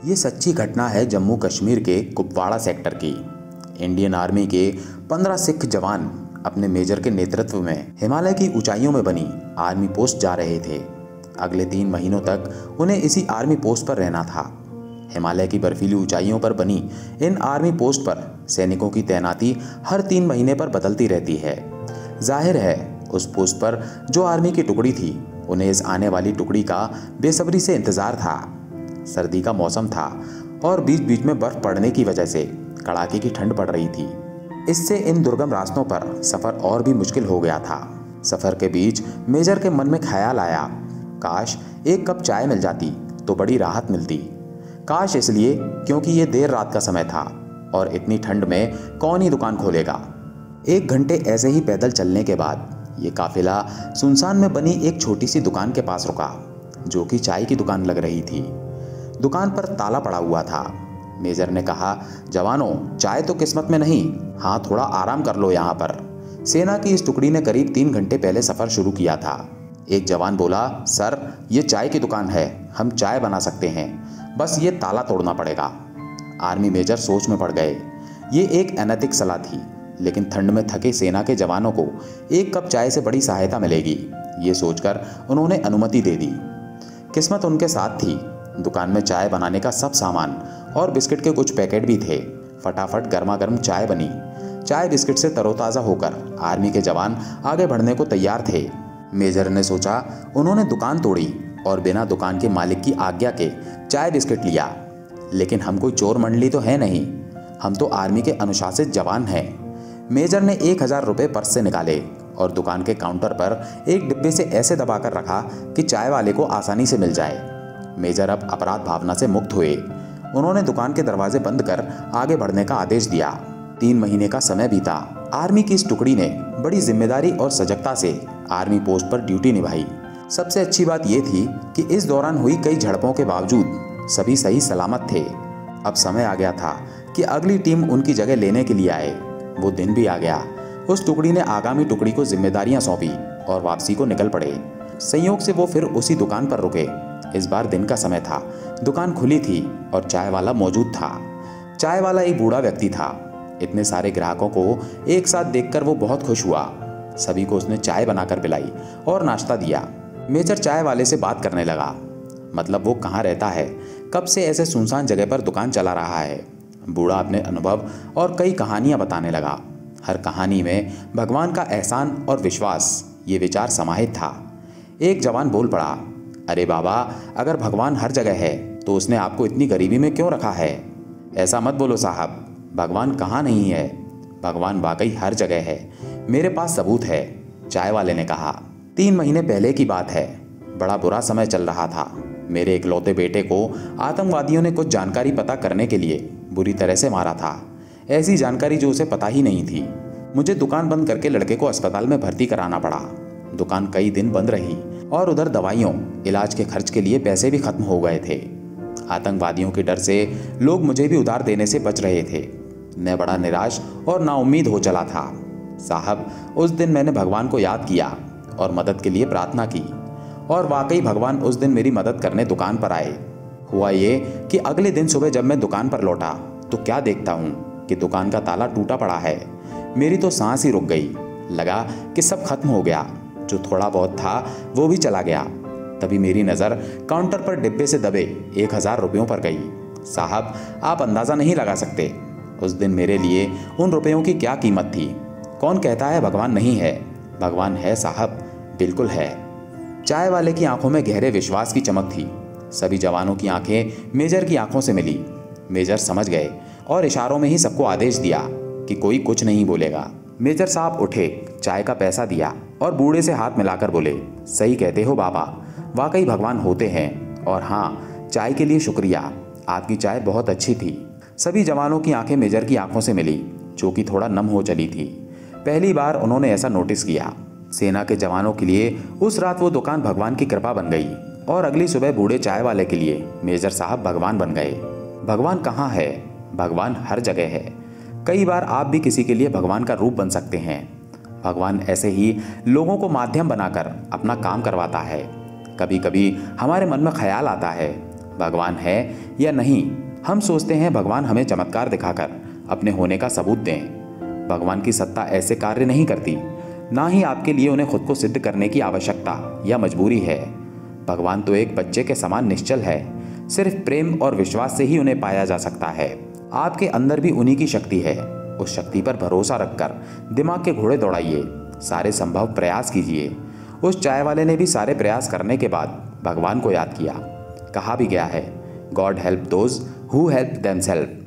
ये सच्ची घटना है जम्मू कश्मीर के कुपवाड़ा सेक्टर की। इंडियन आर्मी के 15 सिख जवान अपने मेजर के नेतृत्व में हिमालय की ऊंचाइयों में बनी आर्मी पोस्ट जा रहे थे। अगले 3 महीनों तक उन्हें इसी आर्मी पोस्ट पर रहना था। हिमालय की बर्फीली ऊंचाइयों पर बनी इन आर्मी पोस्ट पर सैनिकों की तैनाती हर 3 महीने पर बदलती रहती है। जाहिर है उस पोस्ट पर जो आर्मी की टुकड़ी थी उन्हें इस आने वाली टुकड़ी का बेसब्री से इंतजार था। सर्दी का मौसम था और बीच बीच में बर्फ पड़ने की वजह से कड़ाके की ठंड पड़ रही थी। इससे इन दुर्गम रास्तों पर सफ़र और भी मुश्किल हो गया था। सफ़र के बीच मेजर के मन में ख्याल आया, काश एक कप चाय मिल जाती तो बड़ी राहत मिलती। काश इसलिए क्योंकि ये देर रात का समय था और इतनी ठंड में कौन ही दुकान खोलेगा। 1 घंटे ऐसे ही पैदल चलने के बाद ये काफिला सुनसान में बनी एक छोटी सी दुकान के पास रुका, जो कि चाय की दुकान लग रही थी। दुकान पर ताला पड़ा हुआ था। मेजर ने कहा, जवानों, चाय तो किस्मत में नहीं, हाँ थोड़ा आराम कर लो यहाँ पर। सेना की इस टुकड़ी ने करीब 3 घंटे पहले सफ़र शुरू किया था। एक जवान बोला, सर ये चाय की दुकान है, हम चाय बना सकते हैं, बस ये ताला तोड़ना पड़ेगा। आर्मी मेजर सोच में पड़ गए। ये एक अनैतिक सलाह थी, लेकिन ठंड में थके सेना के जवानों को 1 कप चाय से बड़ी सहायता मिलेगी, ये सोचकर उन्होंने अनुमति दे दी। किस्मत उनके साथ थी। दुकान में चाय बनाने का सब सामान और बिस्किट के कुछ पैकेट भी थे। फटाफट गर्मा गर्म चाय बनी। चाय बिस्किट से तरोताज़ा होकर आर्मी के जवान आगे बढ़ने को तैयार थे। मेजर ने सोचा, उन्होंने दुकान तोड़ी और बिना दुकान के मालिक की आज्ञा के चाय बिस्किट लिया। लेकिन हम कोई चोर मंडली तो है नहीं, हम तो आर्मी के अनुशासित जवान हैं। मेजर ने 1000 रुपये पर्स से निकाले और दुकान के काउंटर पर एक डिब्बे से ऐसे दबाकर रखा कि चाय वाले को आसानी से मिल जाए। मेजर अब अपराध भावना से मुक्त हुए। उन्होंने दुकान के दरवाजे बंद कर आगे बढ़ने का आदेश दिया। 3 महीने का समय बीता। आर्मी की इस टुकड़ी ने बड़ी जिम्मेदारी और सजगता से आर्मी पोस्ट पर ड्यूटी निभाई। सबसे अच्छी बात यह थी कि इस दौरान हुई कई झड़पों के बावजूद सभी सही सलामत थे। अब समय आ गया था कि अगली टीम उनकी जगह लेने के लिए आए। वो दिन भी आ गया। उस टुकड़ी ने आगामी टुकड़ी को जिम्मेदारियां सौंपी और वापसी को निकल पड़े। संयोग से वो फिर उसी दुकान पर रुके। इस बार दिन का समय था। दुकान खुली थी और चाय वाला मौजूद था। चाय वाला एक बूढ़ा व्यक्ति था। इतने सारे ग्राहकों को एक साथ देखकर वो बहुत खुश हुआ। सभी को उसने चाय बनाकर पिलाई और नाश्ता दिया। मेजर चाय वाले से बात करने लगा, मतलब वो कहाँ रहता है, कब से ऐसे सुनसान जगह पर दुकान चला रहा है। बूढ़ा अपने अनुभव और कई कहानियां बताने लगा। हर कहानी में भगवान का एहसान और विश्वास, ये विचार समाहित था। एक जवान बोल पड़ा, अरे बाबा, अगर भगवान हर जगह है तो उसने आपको इतनी गरीबी में क्यों रखा है? ऐसा मत बोलो साहब, भगवान कहाँ नहीं है, भगवान वाकई हर जगह है, मेरे पास सबूत है, चाय वाले ने कहा। 3 महीने पहले की बात है। बड़ा बुरा समय चल रहा था। मेरे इकलौते बेटे को आतंकवादियों ने कुछ जानकारी पता करने के लिए बुरी तरह से मारा था। ऐसी जानकारी जो उसे पता ही नहीं थी। मुझे दुकान बंद करके लड़के को अस्पताल में भर्ती कराना पड़ा। दुकान कई दिन बंद रही और उधर दवाइयों, इलाज के खर्च के लिए पैसे भी खत्म हो गए थे। आतंकवादियों के डर से लोग मुझे भी उधार देने से बच रहे थे। मैं बड़ा निराश और नाउम्मीद हो चला था। साहब, उस दिन मैंने भगवान को याद किया और मदद के लिए प्रार्थना की, और वाकई भगवान उस दिन मेरी मदद करने दुकान पर आए। हुआ ये कि अगले दिन सुबह जब मैं दुकान पर लौटा तो क्या देखता हूँ कि दुकान का ताला टूटा पड़ा है। मेरी तो सांस ही रुक गई। लगा कि सब खत्म हो गया। जो थोड़ा बहुत था वो भी चला गया। तभी मेरी नज़र काउंटर पर डिब्बे से दबे 1000 रुपयों पर गई। साहब, आप अंदाज़ा नहीं लगा सकते उस दिन मेरे लिए उन रुपयों की क्या कीमत थी। कौन कहता है भगवान नहीं है? भगवान है साहब, बिल्कुल है। चाय वाले की आंखों में गहरे विश्वास की चमक थी। सभी जवानों की आंखें मेजर की आंखों से मिली। मेजर समझ गए और इशारों में ही सबको आदेश दिया कि कोई कुछ नहीं बोलेगा। मेजर साहब उठे, चाय का पैसा दिया और बूढ़े से हाथ मिलाकर बोले, सही कहते हो बाबा, वाकई भगवान होते हैं, और हाँ, चाय के लिए शुक्रिया, आपकी चाय बहुत अच्छी थी। सभी जवानों की आंखें मेजर की आंखों से मिली, जो कि थोड़ा नम हो चली थी। पहली बार उन्होंने ऐसा नोटिस किया। सेना के जवानों के लिए उस रात वो दुकान भगवान की कृपा बन गई और अगली सुबह बूढ़े चाय वाले के लिए मेजर साहब भगवान बन गए। भगवान कहाँ है? भगवान हर जगह है। कई बार आप भी किसी के लिए भगवान का रूप बन सकते हैं। भगवान ऐसे ही लोगों को माध्यम बनाकर अपना काम करवाता है। कभी कभी हमारे मन में ख्याल आता है, भगवान है या नहीं, हम सोचते हैं भगवान हमें चमत्कार दिखाकर अपने होने का सबूत दें। भगवान की सत्ता ऐसे कार्य नहीं करती, ना ही आपके लिए उन्हें खुद को सिद्ध करने की आवश्यकता या मजबूरी है। भगवान तो एक बच्चे के समान निश्चल है, सिर्फ प्रेम और विश्वास से ही उन्हें पाया जा सकता है। आपके अंदर भी उन्हीं की शक्ति है। उस शक्ति पर भरोसा रखकर दिमाग के घोड़े दौड़ाइए, सारे संभव प्रयास कीजिए। उस चाय वाले ने भी सारे प्रयास करने के बाद भगवान को याद किया। कहा भी गया है, God help those who help themselves.